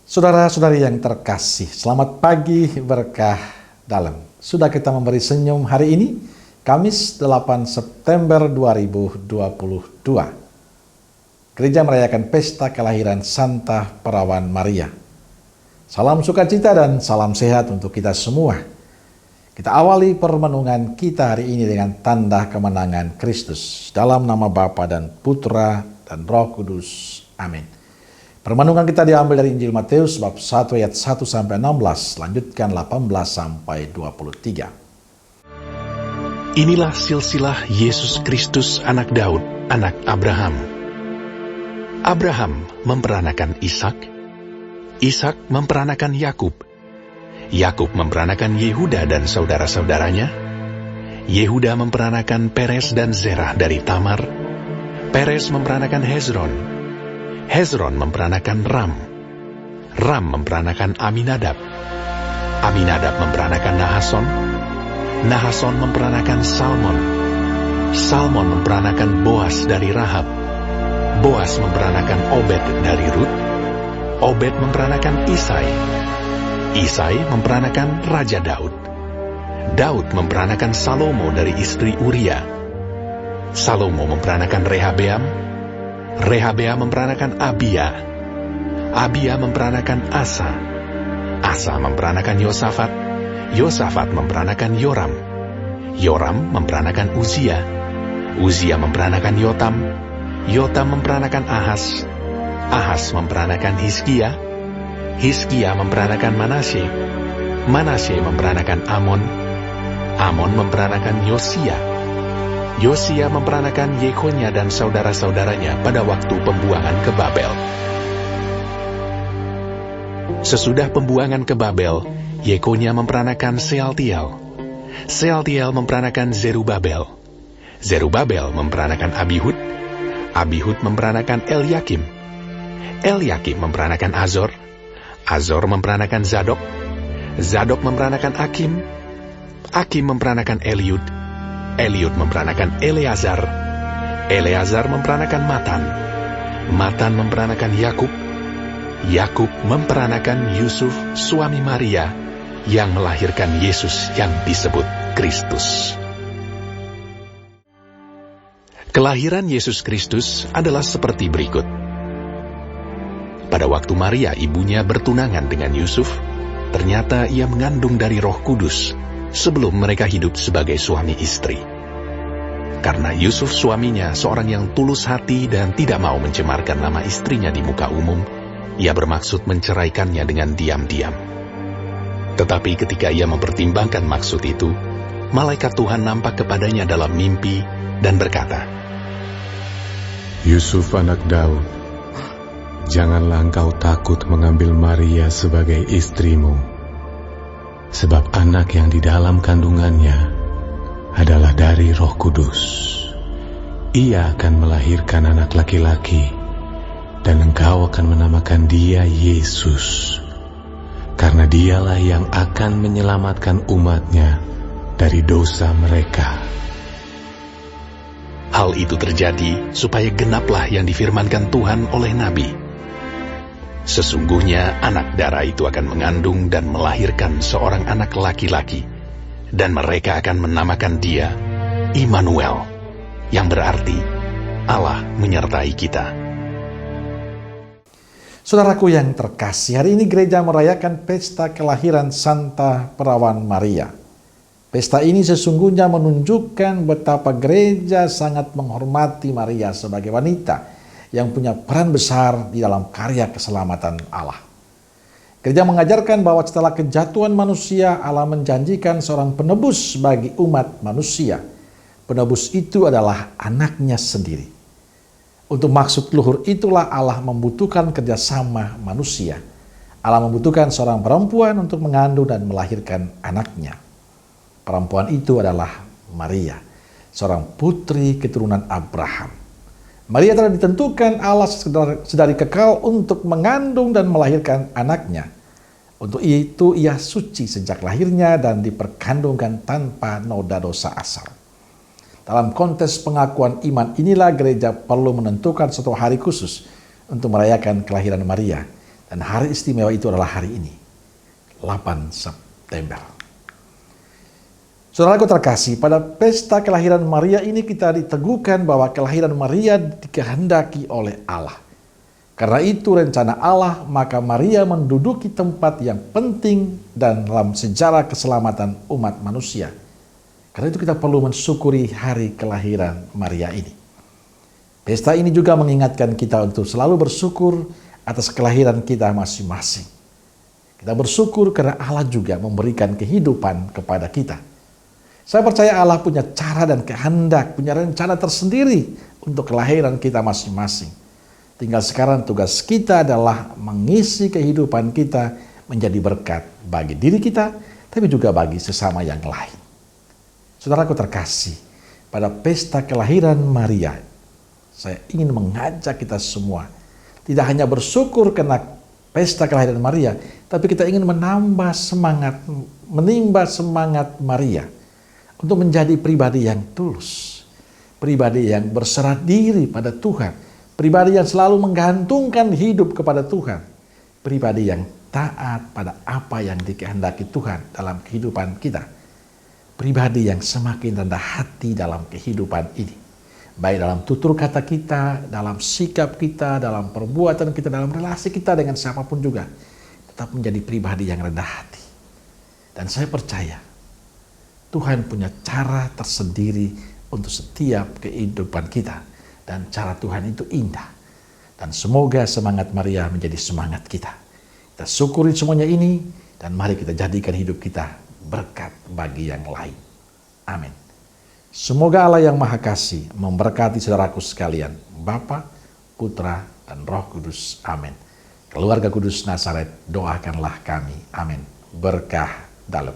Saudara-saudari yang terkasih, selamat pagi berkah dalam. Sudah kita memberi senyum hari ini, Kamis 8 September 2022. Gereja merayakan pesta kelahiran Santa Perawan Maria. Salam sukacita dan salam sehat untuk kita semua. Kita awali permenungan kita hari ini dengan tanda kemenangan Kristus. Dalam nama Bapa dan Putra dan Roh Kudus. Amin. Permenungan kita diambil dari Injil Matius bab 1 ayat 1 sampai 16, lanjutkan 18 sampai 23. Inilah silsilah Yesus Kristus anak Daud, anak Abraham. Abraham memperanakan Ishak, Ishak memperanakan Yakub, Yakub memperanakan Yehuda dan saudara-saudaranya, Yehuda memperanakan Peres dan Zerah dari Tamar, Peres memperanakan Hezron, Hezron memperanakan Ram, Ram memperanakan Aminadab, Aminadab memperanakan Nahason, Nahason memperanakan Salmon, Salmon memperanakan Boas dari Rahab, Boas memperanakan Obed dari Rut, Obed memperanakan Isai, Isai memperanakan Raja Daud, Daud memperanakan Salomo dari istri Uria, Salomo memperanakan Rehabeam, Rehabeam memperanakan Abia, Abia memperanakan Asa, Asa memperanakan Yosafat, Yosafat memperanakan Yoram, Yoram memperanakan Uzia, Uzia memperanakan Yotam, Yotam memperanakan Ahas, Ahas memperanakan Hizkia, Hizkia memperanakan Manasye, Manasye memperanakan Amon, Amon memperanakan Yosia, Yosia memperanakan Yekonya dan saudara-saudaranya pada waktu pembuangan ke Babel. Sesudah pembuangan ke Babel, Yekonya memperanakan Sealtiel, Sealtiel memperanakan Zerubabel, Zerubabel memperanakan Abihud, Abihud memperanakan Eliakim, Eliakim memperanakan Azor, Azor memperanakan Zadok, Zadok memperanakan Akim, Akim memperanakan Eliud, Eliud memperanakan Eleazar, Eleazar memperanakan Matan, Matan memperanakan Yakub, Yakub memperanakan Yusuf suami Maria yang melahirkan Yesus yang disebut Kristus. Kelahiran Yesus Kristus adalah seperti berikut. Pada waktu Maria ibunya bertunangan dengan Yusuf, ternyata ia mengandung dari Roh Kudus sebelum mereka hidup sebagai suami istri. Karena Yusuf suaminya seorang yang tulus hati dan tidak mau mencemarkan nama istrinya di muka umum, ia bermaksud menceraikannya dengan diam-diam. Tetapi ketika ia mempertimbangkan maksud itu, malaikat Tuhan nampak kepadanya dalam mimpi dan berkata, Yusuf anak Daud, janganlah engkau takut mengambil Maria sebagai istrimu, sebab anak yang di dalam kandungannya adalah dari Roh Kudus. Ia akan melahirkan anak laki-laki, dan engkau akan menamakan dia Yesus, karena dialah yang akan menyelamatkan umatnya dari dosa mereka. Hal itu terjadi supaya genaplah yang difirmankan Tuhan oleh Nabi. Sesungguhnya anak darah itu akan mengandung dan melahirkan seorang anak laki-laki, dan mereka akan menamakan dia Immanuel, yang berarti Allah menyertai kita. Saudaraku yang terkasih, hari ini gereja merayakan pesta kelahiran Santa Perawan Maria. Pesta ini sesungguhnya menunjukkan betapa gereja sangat menghormati Maria sebagai wanita yang punya peran besar di dalam karya keselamatan Allah. Gereja mengajarkan bahwa setelah kejatuhan manusia, Allah menjanjikan seorang penebus bagi umat manusia. Penebus itu adalah anaknya sendiri. Untuk maksud luhur itulah Allah membutuhkan kerjasama manusia. Allah membutuhkan seorang perempuan untuk mengandung dan melahirkan anaknya. Perempuan itu adalah Maria, seorang putri keturunan Abraham. Maria telah ditentukan Allah sedari kekal untuk mengandung dan melahirkan anaknya. Untuk itu ia suci sejak lahirnya dan diperkandungkan tanpa noda dosa asal. Dalam konteks pengakuan iman inilah gereja perlu menentukan suatu hari khusus untuk merayakan kelahiran Maria. Dan hari istimewa itu adalah hari ini, 8 September. Saudaraku terkasih, pada pesta kelahiran Maria ini kita diteguhkan bahwa kelahiran Maria dikehendaki oleh Allah. Karena itu rencana Allah, maka Maria menduduki tempat yang penting dan dalam sejarah keselamatan umat manusia. Karena itu kita perlu mensyukuri hari kelahiran Maria ini. Pesta ini juga mengingatkan kita untuk selalu bersyukur atas kelahiran kita masing-masing. Kita bersyukur karena Allah juga memberikan kehidupan kepada kita. Saya percaya Allah punya cara dan kehendak, punya rencana tersendiri untuk kelahiran kita masing-masing. Tinggal sekarang tugas kita adalah mengisi kehidupan kita menjadi berkat bagi diri kita, tapi juga bagi sesama yang lain. Saudaraku terkasih, pada pesta kelahiran Maria, saya ingin mengajak kita semua tidak hanya bersyukur karena pesta kelahiran Maria, tapi kita ingin menimba semangat Maria untuk menjadi pribadi yang tulus, pribadi yang berserah diri pada Tuhan, pribadi yang selalu menggantungkan hidup kepada Tuhan, pribadi yang taat pada apa yang dikehendaki Tuhan dalam kehidupan kita, pribadi yang semakin rendah hati dalam kehidupan ini. Baik dalam tutur kata kita, dalam sikap kita, dalam perbuatan kita, dalam relasi kita dengan siapapun juga. Tetap menjadi pribadi yang rendah hati. Dan saya percaya Tuhan punya cara tersendiri untuk setiap kehidupan kita. Dan cara Tuhan itu indah. Dan semoga semangat Maria menjadi semangat kita. Kita syukuri semuanya ini dan mari kita jadikan hidup kita berkat bagi yang lain. Amin. Semoga Allah yang Maha Kasih memberkati saudaraku sekalian, Bapa, Putra, dan Roh Kudus. Amin. Keluarga Kudus Nazaret, doakanlah kami. Amin. Berkah dalam.